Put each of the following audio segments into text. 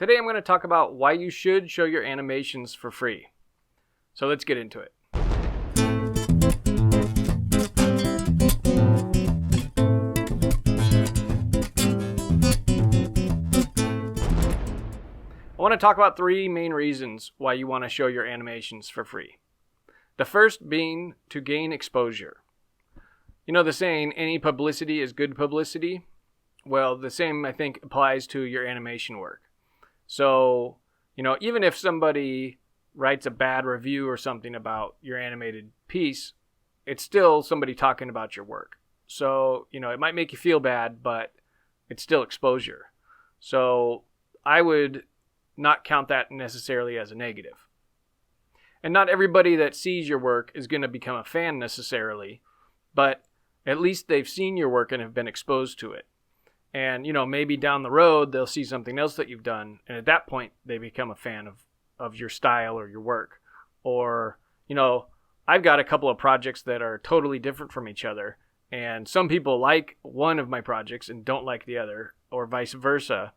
Today I'm going to talk about why you should show your animations for free. So let's get into it. I want to talk about three main reasons why you want to show your animations for free. The first being to gain exposure. You know the saying, any publicity is good publicity? Well, the same I think applies to your animation work. So, even if somebody writes a bad review or something about your animated piece, it's still somebody talking about your work. So, it might make you feel bad, but it's still exposure. So I would not count that necessarily as a negative. And not everybody that sees your work is going to become a fan necessarily, but at least they've seen your work and have been exposed to it. And, maybe down the road, they'll see something else that you've done. And at that point, they become a fan of your style or your work. Or, I've got a couple of projects that are totally different from each other. And some people like one of my projects and don't like the other, or vice versa.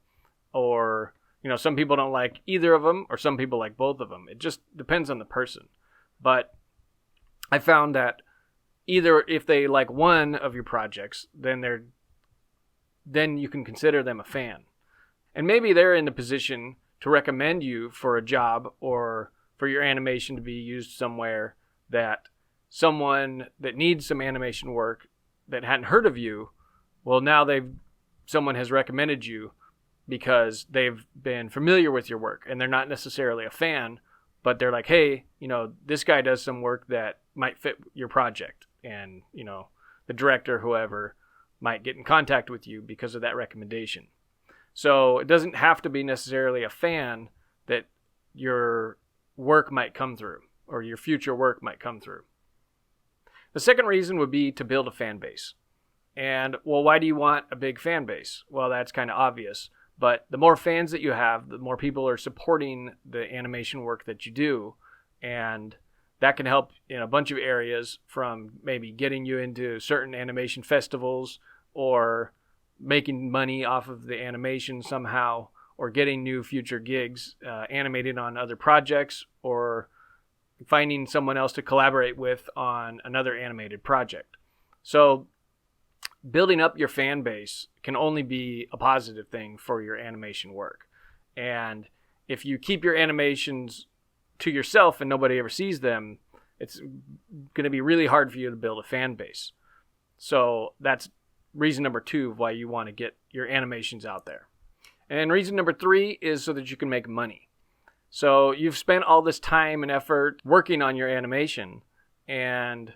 Or, some people don't like either of them, or some people like both of them. It just depends on the person. But I found that either if they like one of your projects, then you can consider them a fan. And maybe they're in the position to recommend you for a job or for your animation to be used somewhere that someone that needs some animation work that hadn't heard of you, well, now someone has recommended you because they've been familiar with your work and they're not necessarily a fan, but they're like, hey, this guy does some work that might fit your project. And, the director, whoever, might get in contact with you because of that recommendation. So it doesn't have to be necessarily a fan that your work might come through or your future work might come through. The second reason would be to build a fan base. And, well, why do you want a big fan base? Well, that's kind of obvious. But the more fans that you have, the more people are supporting the animation work that you do. And that can help in a bunch of areas, from maybe getting you into certain animation festivals or making money off of the animation somehow, or getting new future gigs animated on other projects, or finding someone else to collaborate with on another animated project. So building up your fan base can only be a positive thing for your animation work. And if you keep your animations to yourself and nobody ever sees them, it's going to be really hard for you to build a fan base. So that's reason number 2 of why you want to get your animations out there. And reason number 3 is so that you can make money. So you've spent all this time and effort working on your animation, and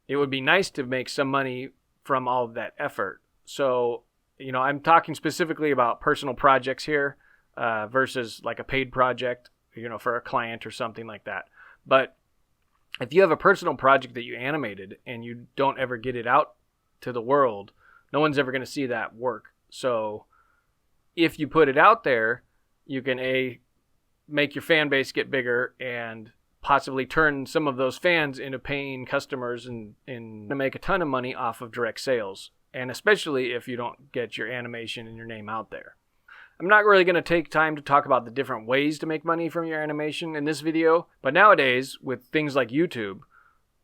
it would be nice to make some money from all of that effort. So, I'm talking specifically about personal projects here versus like a paid project, for a client or something like that. But if you have a personal project that you animated and you don't ever get it out to the world, no one's ever going to see that work. So if you put it out there, you can make your fan base get bigger and possibly turn some of those fans into paying customers and make a ton of money off of direct sales. And especially if you don't get your animation and your name out there. I'm not really going to take time to talk about the different ways to make money from your animation in this video, but nowadays with things like YouTube,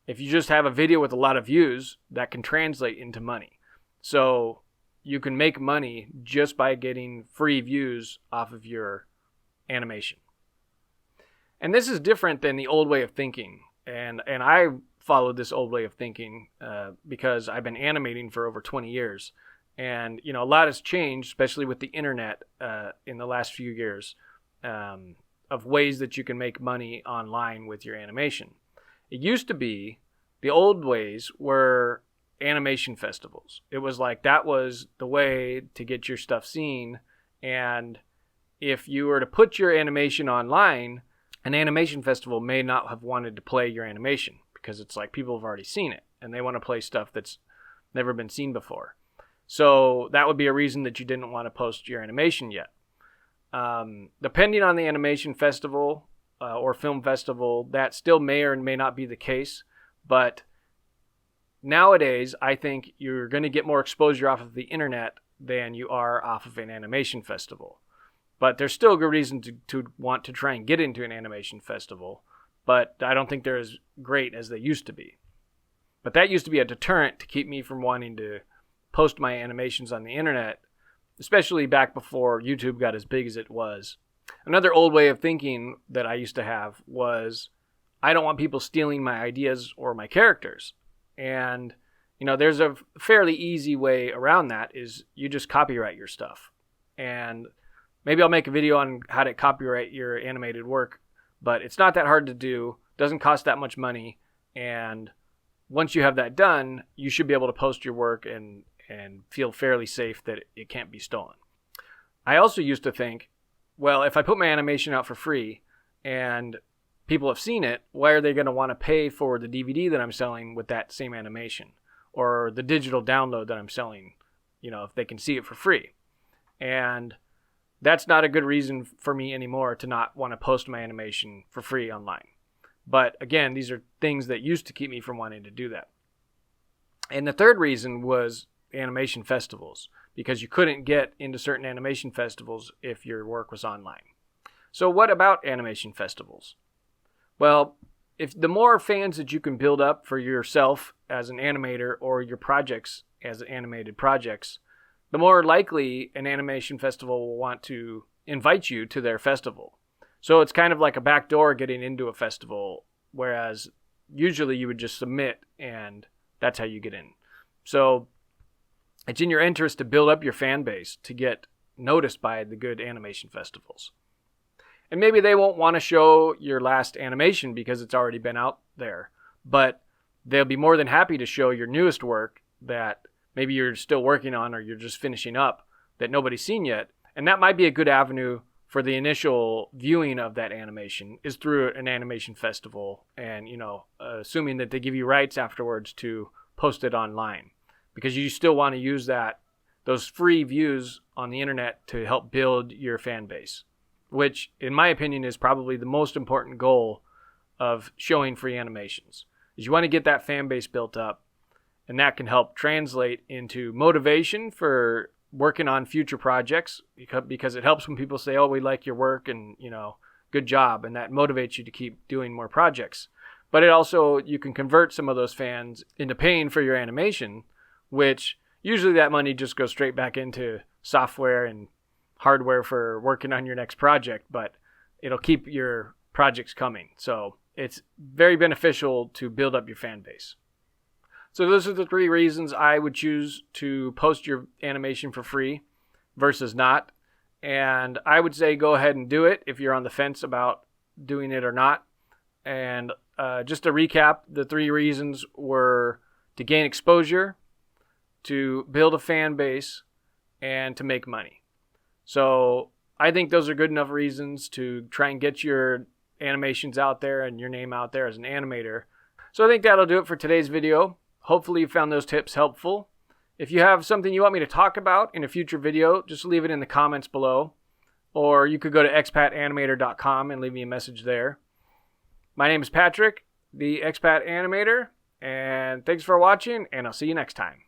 if you just have a video with a lot of views, that can translate into money. So you can make money just by getting free views off of your animation. And this is different than the old way of thinking. And I followed this old way of thinking because I've been animating for over 20 years. And, a lot has changed, especially with the internet in the last few years, of ways that you can make money online with your animation. It used to be, the old ways were animation festivals. It was like that was the way to get your stuff seen. And if you were to put your animation online, an animation festival may not have wanted to play your animation because it's like people have already seen it and they want to play stuff that's never been seen before. So that would be a reason that you didn't want to post your animation yet. Depending on the animation festival or film festival, that still may or may not be the case. But nowadays, I think you're going to get more exposure off of the internet than you are off of an animation festival. But there's still a good reason to want to try and get into an animation festival. But I don't think they're as great as they used to be. But that used to be a deterrent to keep me from wanting to post my animations on the internet, especially back before YouTube got as big as it was. Another old way of thinking that I used to have was, I don't want people stealing my ideas or my characters. And, there's a fairly easy way around that, is you just copyright your stuff. And maybe I'll make a video on how to copyright your animated work, but it's not that hard to do, doesn't cost that much money, and once you have that done, you should be able to post your work and feel fairly safe that it can't be stolen. I also used to think, well, if I put my animation out for free and people have seen it, why are they going to want to pay for the DVD that I'm selling with that same animation, or the digital download that I'm selling, if they can see it for free? And that's not a good reason for me anymore to not want to post my animation for free online. But again, these are things that used to keep me from wanting to do that. And the third reason was animation festivals, because you couldn't get into certain animation festivals if your work was online. So what about animation festivals? Well, if the more fans that you can build up for yourself as an animator or your projects as animated projects, the more likely an animation festival will want to invite you to their festival. So it's kind of like a backdoor getting into a festival, whereas usually you would just submit and that's how you get in. So it's in your interest to build up your fan base to get noticed by the good animation festivals. And maybe they won't want to show your last animation because it's already been out there, but they'll be more than happy to show your newest work that maybe you're still working on or you're just finishing up that nobody's seen yet. And that might be a good avenue for the initial viewing of that animation, is through an animation festival, and assuming that they give you rights afterwards to post it online, because you still want to use those free views on the internet to help build your fan base, which in my opinion is probably the most important goal of showing free animations, is you want to get that fan base built up, and that can help translate into motivation for working on future projects, because it helps when people say, oh, we like your work and, good job. And that motivates you to keep doing more projects. But it also, you can convert some of those fans into paying for your animation, which usually that money just goes straight back into software and hardware for working on your next project, but it'll keep your projects coming. So it's very beneficial to build up your fan base. So those are the 3 reasons I would choose to post your animation for free versus not. And I would say go ahead and do it if you're on the fence about doing it or not. And just to recap, the 3 reasons were to gain exposure, to build a fan base, and to make money. So I think those are good enough reasons to try and get your animations out there and your name out there as an animator. So I think that'll do it for today's video. Hopefully you found those tips helpful. If you have something you want me to talk about in a future video, just leave it in the comments below. Or you could go to expatanimator.com and leave me a message there. My name is Patrick, the Expat Animator, and thanks for watching, and I'll see you next time.